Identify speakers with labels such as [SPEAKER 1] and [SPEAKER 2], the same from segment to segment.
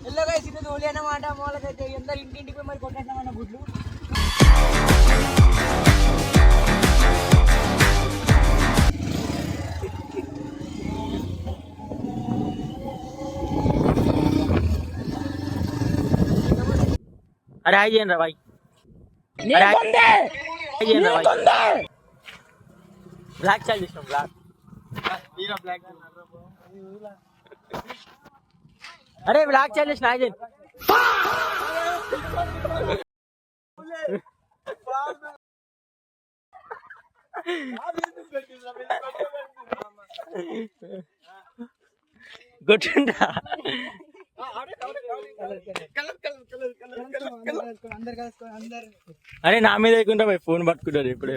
[SPEAKER 1] ఎల్లగా చిన్న తోలి అన్నమాట మూలకైతే అందరు ఇంటింటికి పోయి మరి కొట్టేస్తామన్న గుడ్లు.
[SPEAKER 2] अरे आइए ना भाई, ब्लैक चाहिए ब्लैक, अरे ब्लैक चाहिए ना आइए. గుర్తుందా? అరే నా మీద లేకుండా ఫోన్ పట్టుకుంటారు ఇప్పుడే.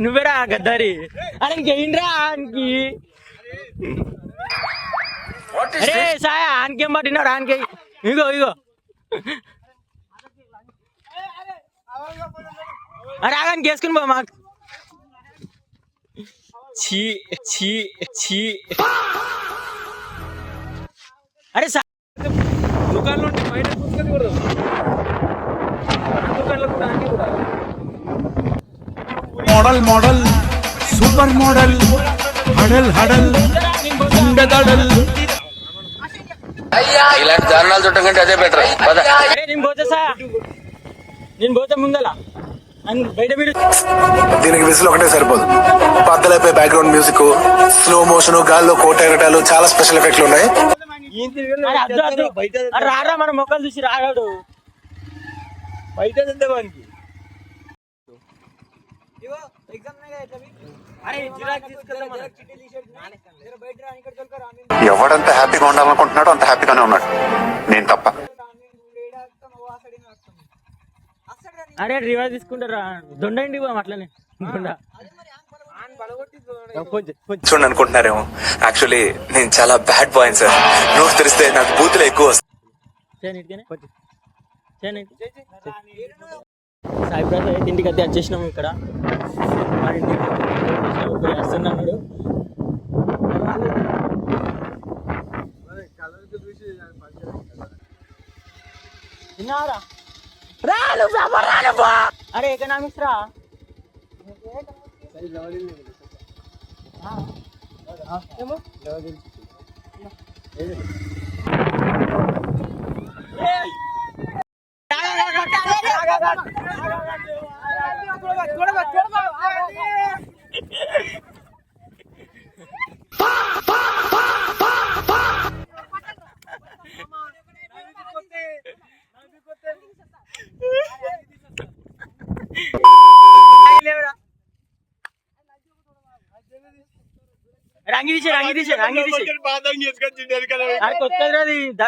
[SPEAKER 2] నువ్వేరా గద్దారి. అరే ఇంకేంట్రా ఆనికి? అరే సాయ ఆనికేం పట్టినాడు? ఆనికి ఇగో అరే ఆగానికి వేసుకుని పో మాకు. ఛీ ఛీ ఛీ. అరే దుకాణంలో బయట
[SPEAKER 3] మోడల్ మోడల్ సూపర్ మోడల్ హడల్ హడల్ ఉండదడల్.
[SPEAKER 4] ఇలాంటి దారుణాలు చుట్టం కంటే అదే బెటర్.
[SPEAKER 2] నేను పోతే ముందలా బయట
[SPEAKER 3] దీనికి విసులు ఒకటే సరిపోదు. బద్దలైపోయి బ్యాక్గ్రౌండ్ మ్యూజిక్, స్లో మోషన్, గాల్లో కోట ఎగటాలు, చాలా స్పెషల్ ఎఫెక్ట్లు ఉన్నాయి.
[SPEAKER 2] రారా మన మొక్కలు చూసి రాడాడు బయట వానికి.
[SPEAKER 3] ఎవడంత హ్యాపీగా ఉండాలనుకుంటున్నాడో అంత హ్యాపీగానే ఉన్నాడు, నేను తప్ప.
[SPEAKER 2] అరే రివర్స్ తీసుకుంటారా? దొండండి అట్లనే
[SPEAKER 3] చూడండి అనుకుంటున్నారేమో, యాక్చువల్లీ నేను చాలా బ్యాడ్ బాయ్ సార్. నోట్ తెరిస్తే నాకు బూతులు ఎక్కువ వస్తాయి.
[SPEAKER 2] సాయిప్రసాద్ అయితే ఇంటికి అయితే వచ్చేసినాము. ఇక్కడ వస్తున్నాడు. విన్నారా? అరే ఎకనామిక్స్ రా. రంగి తీసే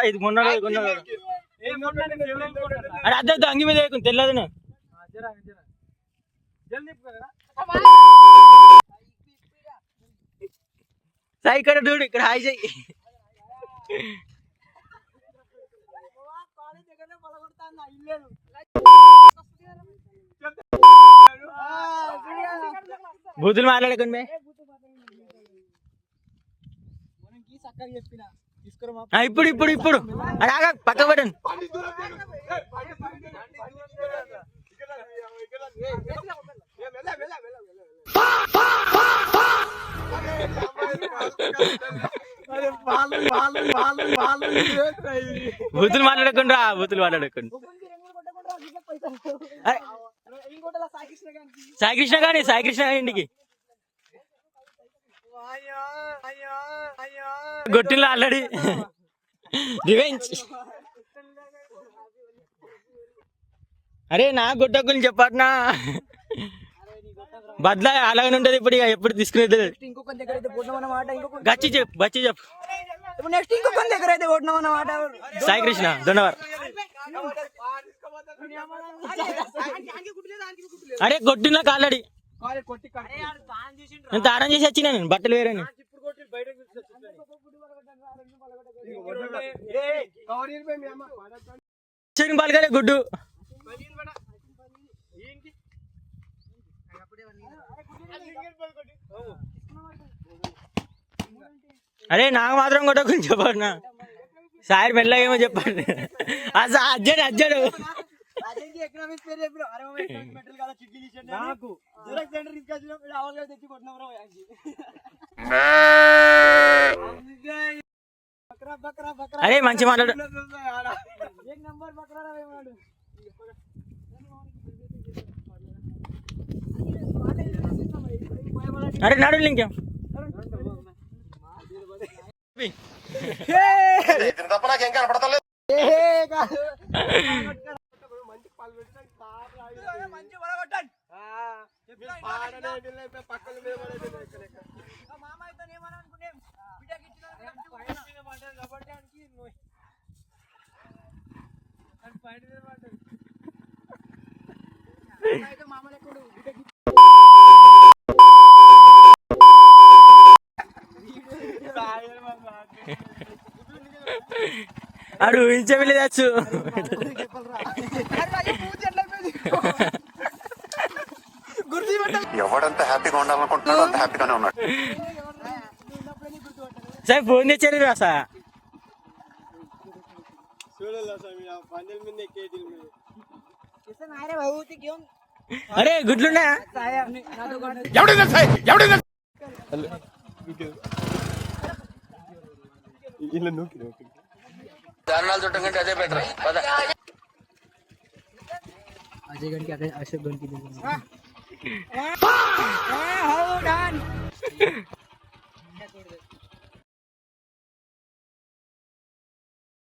[SPEAKER 2] ఇది మొన్న అదే అంగి మీద తెల్లదు. సాయి ఇక్కడ చూడు, ఇక్కడ హాయ్ చెయ్యి. బూతులు మాట్లాడకండి. ఇప్పుడు అలాగా పక్క పడండి. బూతులు మాట్లాడకుండా సాయికృష్ణ గాని ఇంటికి గొట్టిలో ఆల్రెడీ రివెంజ్. అరే నా గొట్ట గురించి చెప్పట్నా? బద్లా అలాగనే ఉంటది. ఇప్పుడు ఎప్పుడు తీసుకునేది గచ్చి చెప్పు. సాయికృష్ణ దొండవర్. అరే గొట్టిలోకి ఆల్రెడీ నేను తారం చేసి వచ్చినా, నేను బట్టలు వేరేని పలకలే గుడ్డు. అరే నాకు మాత్రం కొట్టకుండా చెప్పండి సార్ మెల్లగా ఏమో చెప్పండి అసలు అజ్జడు
[SPEAKER 1] అదేంటి ఎకనామిక్స్ పేరు చెప్పిన మెటల్ కాదా చిక్కి తీసేయండి నాకు జిరాక్స్ సెంటర్ తీసుకొచ్చినప్పుడు అవగా తెచ్చి కొట్టినాం బక్రా బక్రా
[SPEAKER 2] అరే మంచి మాట్లాడు
[SPEAKER 1] एक नंबर बकरा रे वाడు
[SPEAKER 2] అరే నడు ఇంకేం
[SPEAKER 3] తప్ప నాకేం కనపడతలేదు.
[SPEAKER 1] మంచి పాలు పెట్టడానికి మంచి వరగొట్టండి పక్కన మామ అయితే ఏమని అనుకునే బిడ్డకి ఇచ్చిన మామూలు
[SPEAKER 2] అడు ఇంచే వెళ్ళి తెచ్చు
[SPEAKER 3] ఎవడంత హ్యాపీగా ఉండాలనుకుంటున్నాడో అంత హ్యాపీగానే ఉన్నాడు.
[SPEAKER 2] సార్ ఫోన్ తెచ్చారు రాసా అరే గుడ్లున్నా
[SPEAKER 4] దారుణాలు చుట్టం కంటే అదే బెటర్ పద
[SPEAKER 1] अजय गण के अशोक गण की